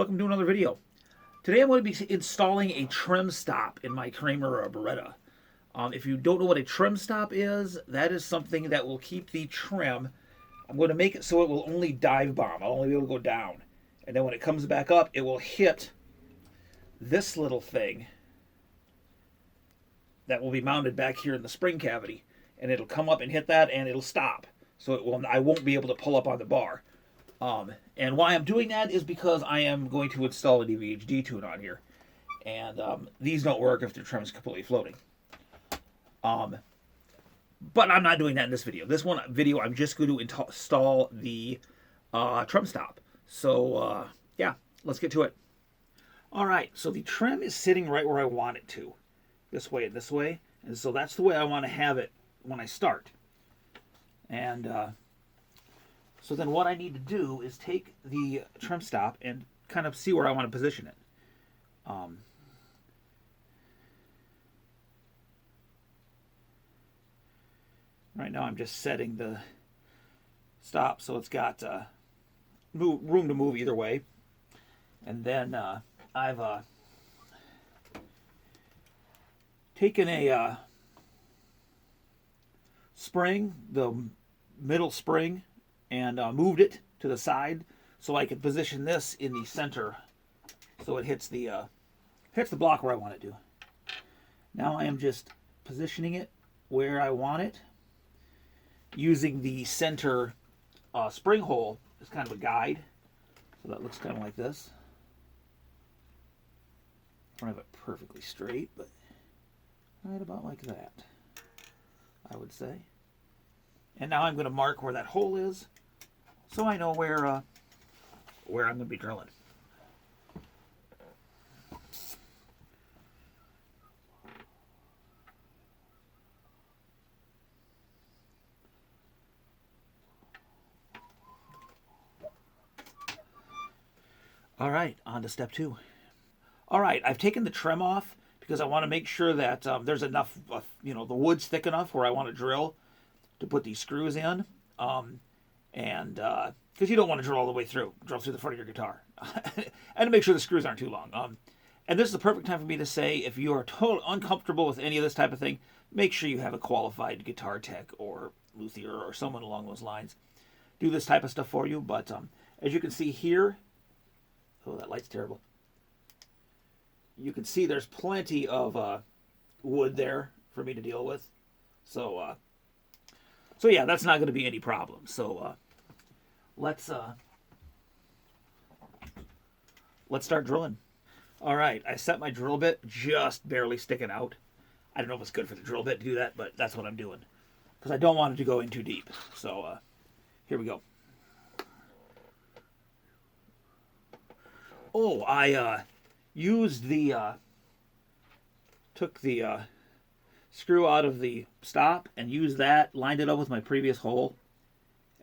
welcome to another video. Today I'm going to be installing a trim stop in my Kramer Baretta. If you don't know what a trim stop is, that is something that will keep the trim. I'm going to make it so it will only dive bomb. I'll only be able to go down. And then when it comes back up, it will hit this little thing that will be mounted back here in the spring cavity. And it'll come up and hit that and it'll stop. So I won't be able to pull up on the bar. And why I'm doing that is because I am going to install a DVHD tune on here. And these don't work if the trim is completely floating. But I'm not doing that in this video. This one video, I'm just going to install the trim stop. So, yeah, let's get to it. All right, so the trim is sitting right where I want it to. This way and this way. And so that's the way I want to have it when I start. And so then what I need to do is take the trim stop and kind of see where I want to position it. Right now I'm just setting the stop so it's got room to move either way. And then I've taken a spring, the middle spring, and moved it to the side so I can position this in the center so it hits the block where I want it to. Now I am just positioning it where I want it, using the center spring hole as kind of a guide. So that looks kind of like this. I don't have it perfectly straight, but right about like that, I would say. And now I'm going to mark where that hole is, so I know where I'm going to be drilling. All right, on to step 2. All right, I've taken the trim off because I want to make sure that there's enough, the wood's thick enough where I want to drill to put these screws in, and because you don't want to drill all the way through the front of your guitar, and to make sure the screws aren't too long. And this is the perfect time for me to say, if you are totally uncomfortable with any of this type of thing, make sure you have a qualified guitar tech or luthier or someone along those lines do this type of stuff for you. But as you can see here, oh, that light's terrible. You can see there's plenty of wood there for me to deal with. So yeah, that's not going to be any problem. So let's start drilling. All right, I set my drill bit just barely sticking out. I don't know if it's good for the drill bit to do that, but that's what I'm doing because I don't want it to go in too deep. So here we go. Oh, I used took the screw out of the stop and used that, lined it up with my previous hole,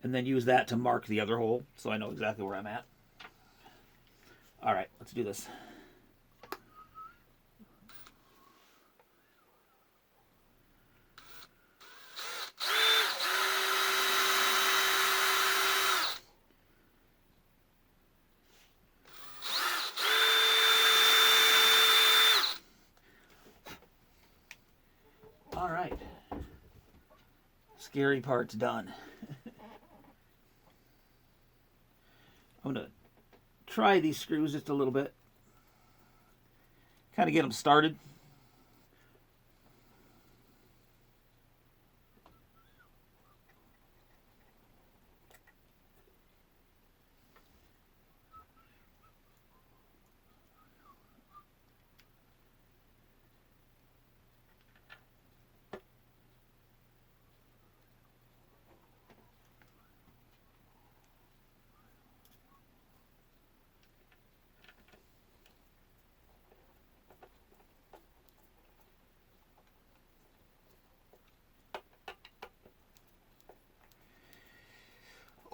and then used that to mark the other hole so I know exactly where I'm at. All right, let's do this. All right, scary part's done. I'm going to try these screws just a little bit, kind of get them started.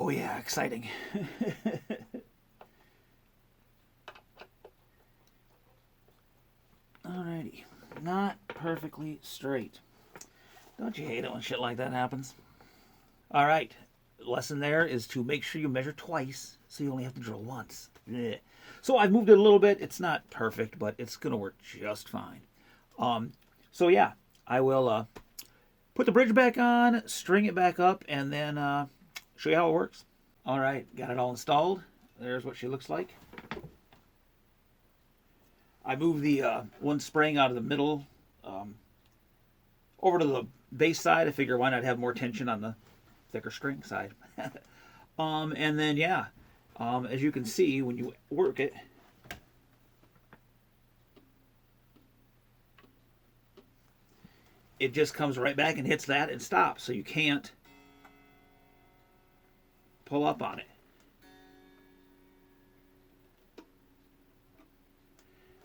Oh yeah, exciting. Alrighty, not perfectly straight. Don't you hate it when shit like that happens? Alright, lesson there is to make sure you measure twice so you only have to drill once. Blech. So I've moved it a little bit. It's not perfect, but it's going to work just fine. So yeah, I will put the bridge back on, string it back up, and then show you how it works. All right, got it all installed. There's what she looks like. I moved the one spring out of the middle over to the base side. I figure why not have more tension on the thicker string side. And then yeah, as you can see when you work it, it just comes right back and hits that and stops. So you can't pull up on it.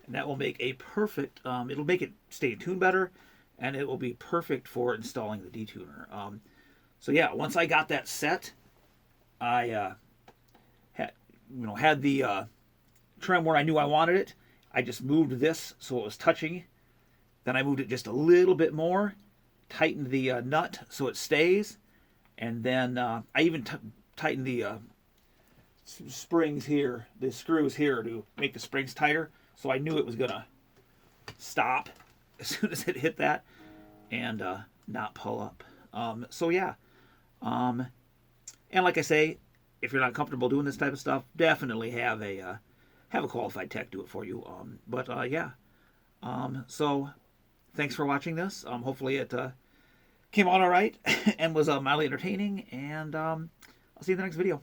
And that will make a perfect, it'll make it stay in tune better, and it will be perfect for installing the detuner. So yeah, once I got that set, I had the Trem where I knew I wanted it. I just moved this so it was touching. Then I moved it just a little bit more, tightened the nut so it stays, and then I even tightened the springs here, the screws here to make the springs tighter. So I knew it was gonna stop as soon as it hit that and not pull up. So yeah, and like I say, if you're not comfortable doing this type of stuff, definitely have a qualified tech do it for you. Yeah. So thanks for watching this. Hopefully it came out all right and was mildly entertaining. And I'll see you in the next video.